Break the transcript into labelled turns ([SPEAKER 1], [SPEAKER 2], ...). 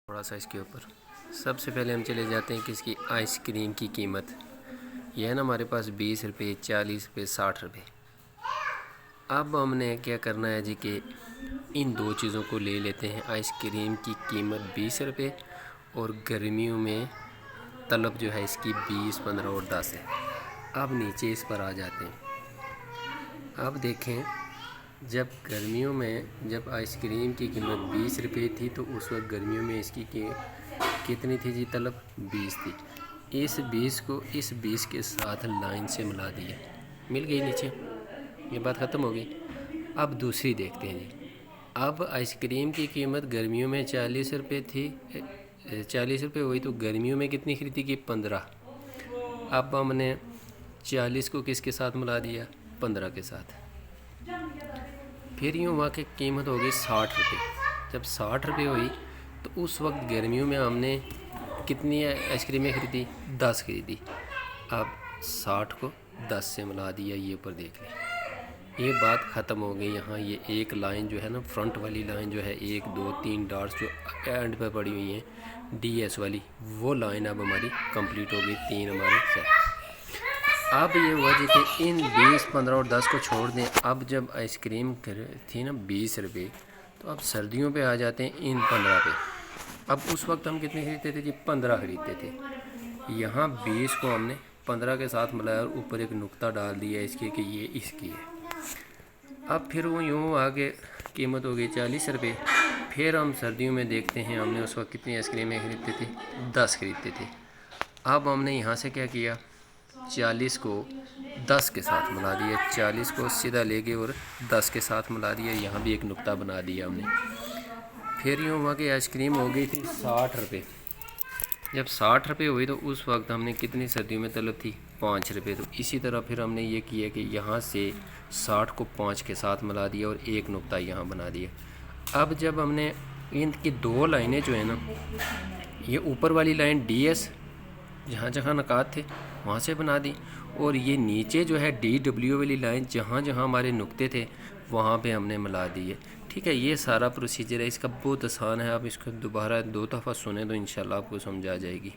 [SPEAKER 1] تھوڑا سا اس کے اوپر سب سے پہلے ہم چلے جاتے ہیں کہ اس کی آئس کریم کی قیمت یہ ہے نا ہمارے پاس 20 روپے 40 روپے 60 روپے۔ اب ہم نے کیا کرنا ہے جی کہ ان دو چیزوں کو لے لیتے ہیں۔ آئس کریم کی قیمت 20 روپے اور گرمیوں میں طلب جو ہے اس کی 20 15 اور 10 ہے۔ اب نیچے اس پر آ جاتے ہیں۔ اب دیکھیں جب گرمیوں میں جب آئس کریم کی قیمت 20 روپے تھی تو اس وقت گرمیوں میں اس کی کتنی تھی جی طلب 20 تھی۔ اس 20 کو اس 20 کے ساتھ لائن سے ملا دیا، مل گئی نیچے، یہ بات ختم ہو گئی۔ اب دوسری دیکھتے ہیں جی۔ اب آئس کریم کی قیمت گرمیوں میں 40 روپے تھی، 40 روپے ہوئی تو گرمیوں میں کتنی خریدی کی 15۔ اب ہم نے 40 کو کس کے ساتھ ملا دیا 15 کے ساتھ، پھر یوں ہوا کہ قیمت ہو گئی 60 روپے۔ جب 60 روپے ہوئی تو اس وقت گرمیوں میں ہم نے کتنی آئس کریمیں خریدی 10 خریدی۔ اب 60 کو 10 سے ملا دیا، یہ اوپر دیکھ لیں، یہ بات ختم ہو گئی۔ یہاں یہ ایک لائن جو ہے نا فرنٹ والی لائن جو ہے 1 2 3 ڈاٹس جو اینڈ پہ پڑی ہوئی ہیں ڈی ایس والی، وہ لائن اب ہماری کمپلیٹ ہو گئی، 3 ہمارے سیٹ۔ اب یہ ہوا جی کہ ان 20 15 اور 10 کو چھوڑ دیں۔ اب جب آئس کریم تھی نا 20 روپے تو اب سردیوں پہ آ جاتے ہیں ان 15 پہ۔ اب اس وقت ہم کتنے خریدتے تھے جی 15 خریدتے تھے۔ یہاں 20 کو ہم نے 15 کے ساتھ ملایا اور اوپر ایک نقطہ ڈال دیا اس کے کہ یہ اس کی ہے۔ اب پھر وہ یوں آگے قیمت ہو گئی 40 روپے۔ پھر ہم سردیوں میں دیکھتے ہیں ہم نے اس وقت کتنی آئس کریمیں خریدتے تھے 10 خریدتے تھے۔ اب ہم نے یہاں سے کیا کیا 40 کو 10 کے ساتھ ملا دیا، 40 کو سیدھا لے گئے اور 10 کے ساتھ ملا دیا، یہاں بھی ایک نقطہ بنا دیا ہم نے۔ پھر یوں ہوا کہ آئس کریم ہو گئی تھی 60 روپے۔ جب 60 روپے ہوئی تو اس وقت ہم نے کتنی سردیوں میں طلب تھی 5 روپے۔ تو اسی طرح پھر ہم نے یہ کیا کہ یہاں سے 60 کو 5 کے ساتھ ملا دیا اور ایک نقطہ یہاں بنا دیا۔ اب جب ہم نے ان کی دو لائنیں جو ہیں نا، یہ اوپر والی لائن ڈی ایس جہاں جہاں نکات تھے وہاں سے بنا دی، اور یہ نیچے جو ہے ڈی ڈبلیو والی لائن جہاں جہاں ہمارے نقطے تھے وہاں پہ ہم نے ملا دی ہے۔ ٹھیک ہے، یہ سارا پروسیجر ہے، اس کا بہت آسان ہے۔ آپ اس کو دوبارہ 2 دفعہ سنیں تو انشاءاللہ آپ کو سمجھ آ جائے گی۔